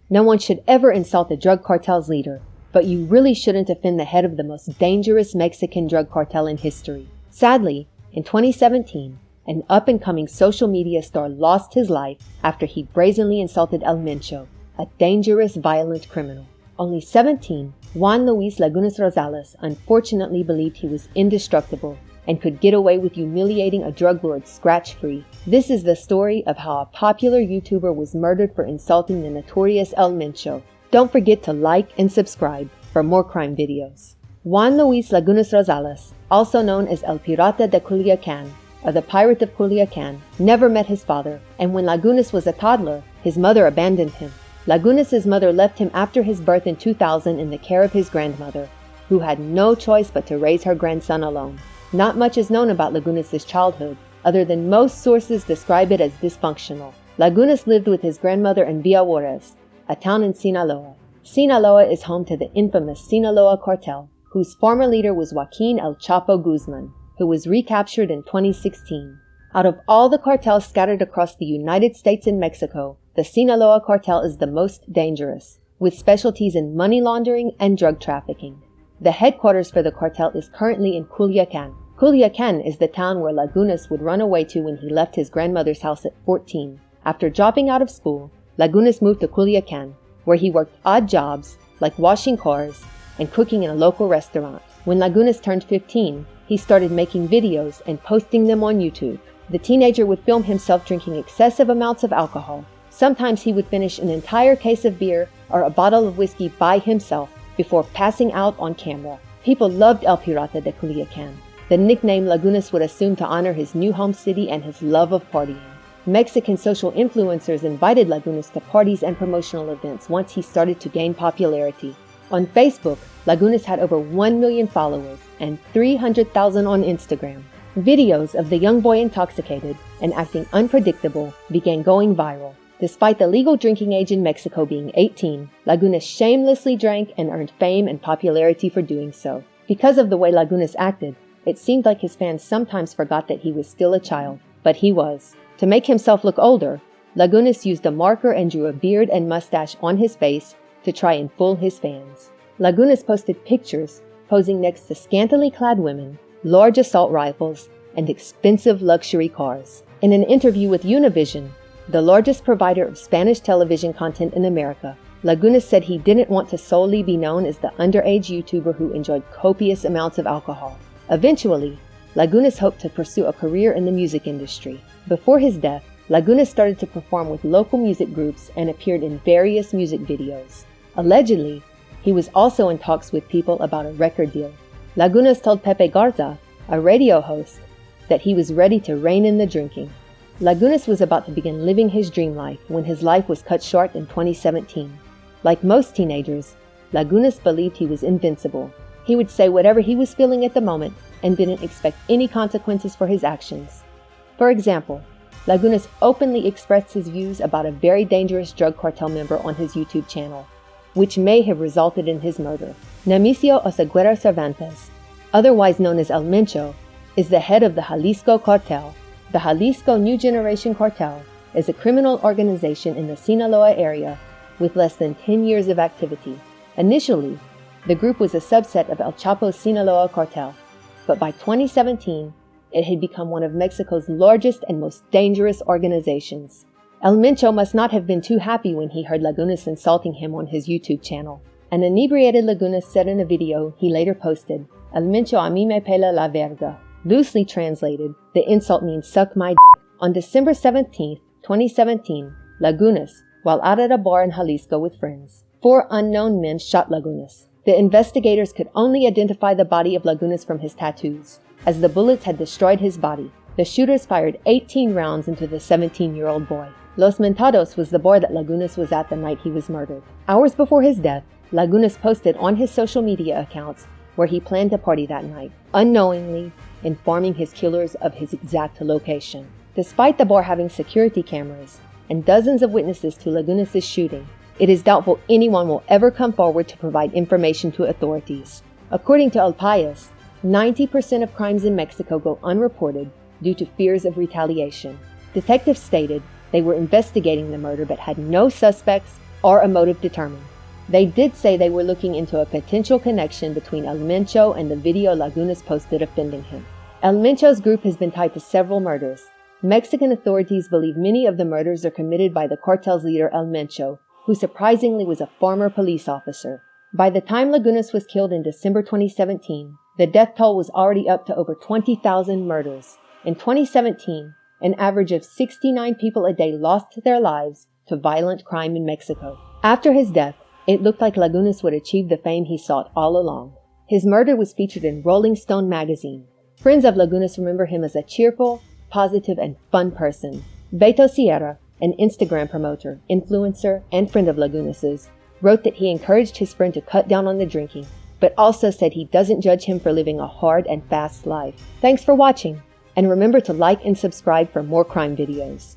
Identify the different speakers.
Speaker 1: No one should ever insult the drug cartel's leader, but you really shouldn't offend the head of the most dangerous Mexican drug cartel in history. Sadly, in 2017, an up-and-coming social media star lost his life after he brazenly insulted El Mencho, a dangerous, violent criminal. Only 17, Juan Luis Lagunas Rosales unfortunately believed he was indestructible and could get away with humiliating a drug lord scratch-free. This is the story of how a popular YouTuber was murdered for insulting the notorious El Mencho. Don't forget to like and subscribe for more crime videos. Juan Luis Lagunas Rosales, also known as El Pirata de Culiacan, or the Pirate of Culiacan, never met his father, and when Lagunas was a toddler, his mother abandoned him. Lagunas' mother left him after his birth in 2000 in the care of his grandmother, who had no choice but to raise her grandson alone. Not much is known about Lagunas' childhood, other than most sources describe it as dysfunctional. Lagunas lived with his grandmother in Villa Juarez, a town in Sinaloa. Sinaloa is home to the infamous Sinaloa cartel, whose former leader was Joaquin El Chapo Guzman, who was recaptured in 2016. Out of all the cartels scattered across the United States and Mexico, the Sinaloa cartel is the most dangerous, with specialties in money laundering and drug trafficking. The headquarters for the cartel is currently in Culiacan. Culiacan is the town where Lagunas would run away to when he left his grandmother's house at 14. After dropping out of school, Lagunas moved to Culiacan, where he worked odd jobs like washing cars and cooking in a local restaurant. When Lagunas turned 15, he started making videos and posting them on YouTube. The teenager would film himself drinking excessive amounts of alcohol. Sometimes he would finish an entire case of beer or a bottle of whiskey by himself before passing out on camera. People loved El Pirata de Culiacan, the nickname Lagunas would assume to honor his new home city and his love of partying. Mexican social influencers invited Lagunas to parties and promotional events once he started to gain popularity. On Facebook, Lagunas had over 1 million followers and 300,000 on Instagram. Videos of the young boy intoxicated and acting unpredictable began going viral. Despite the legal drinking age in Mexico being 18, Lagunas shamelessly drank and earned fame and popularity for doing so. Because of the way Lagunas acted, it seemed like his fans sometimes forgot that he was still a child, but he was. To make himself look older, Lagunas used a marker and drew a beard and mustache on his face to try and fool his fans. Lagunas posted pictures posing next to scantily clad women, large assault rifles, and expensive luxury cars. In an interview with Univision, the largest provider of Spanish television content in America, Lagunas said he didn't want to solely be known as the underage YouTuber who enjoyed copious amounts of alcohol. Eventually, Lagunas hoped to pursue a career in the music industry. Before his death, Lagunas started to perform with local music groups and appeared in various music videos. Allegedly, he was also in talks with people about a record deal. Lagunas told Pepe Garza, a radio host, that he was ready to rein in the drinking. Lagunas was about to begin living his dream life when his life was cut short in 2017. Like most teenagers, Lagunas believed he was invincible. He would say whatever he was feeling at the moment and didn't expect any consequences for his actions. For example, Lagunas openly expressed his views about a very dangerous drug cartel member on his YouTube channel, which may have resulted in his murder. Nemesio Oseguera Cervantes, otherwise known as El Mencho, is the head of the Jalisco Cartel. The Jalisco New Generation Cartel is a criminal organization in the Sinaloa area with less than 10 years of activity. Initially, the group was a subset of El Chapo's Sinaloa cartel, but by 2017, it had become one of Mexico's largest and most dangerous organizations. El Mencho must not have been too happy when he heard Lagunas insulting him on his YouTube channel. An inebriated Lagunas said in a video he later posted, "El Mencho a mí me pela la verga." Loosely translated, the insult means "suck my d." On December 17, 2017, Lagunas, while out at a bar in Jalisco with friends, 4 unknown men shot Lagunas. The investigators could only identify the body of Lagunas from his tattoos, as the bullets had destroyed his body. The shooters fired 18 rounds into the 17-year-old boy. Los Mentados was the bar that Lagunas was at the night he was murdered. Hours before his death, Lagunas posted on his social media accounts where he planned to party that night, unknowingly informing his killers of his exact location. Despite the bar having security cameras and dozens of witnesses to Lagunas' shooting, it is doubtful anyone will ever come forward to provide information to authorities. According to El País, 90% of crimes in Mexico go unreported due to fears of retaliation. Detectives stated they were investigating the murder but had no suspects or a motive determined. They did say they were looking into a potential connection between El Mencho and the video Lagunas posted offending him. El Mencho's group has been tied to several murders. Mexican authorities believe many of the murders are committed by the cartel's leader El Mencho, who surprisingly was a former police officer. By the time Lagunas was killed in December 2017, the death toll was already up to over 20,000 murders. In 2017, an average of 69 people a day lost their lives to violent crime in Mexico. After his death, it looked like Lagunas would achieve the fame he sought all along. His murder was featured in Rolling Stone magazine. Friends of Lagunas remember him as a cheerful, positive, and fun person. Beto Sierra, an Instagram promoter, influencer, and friend of Lagunas's, wrote that he encouraged his friend to cut down on the drinking, but also said he doesn't judge him for living a hard and fast life. Thanks for watching, and remember to like and subscribe for more crime videos.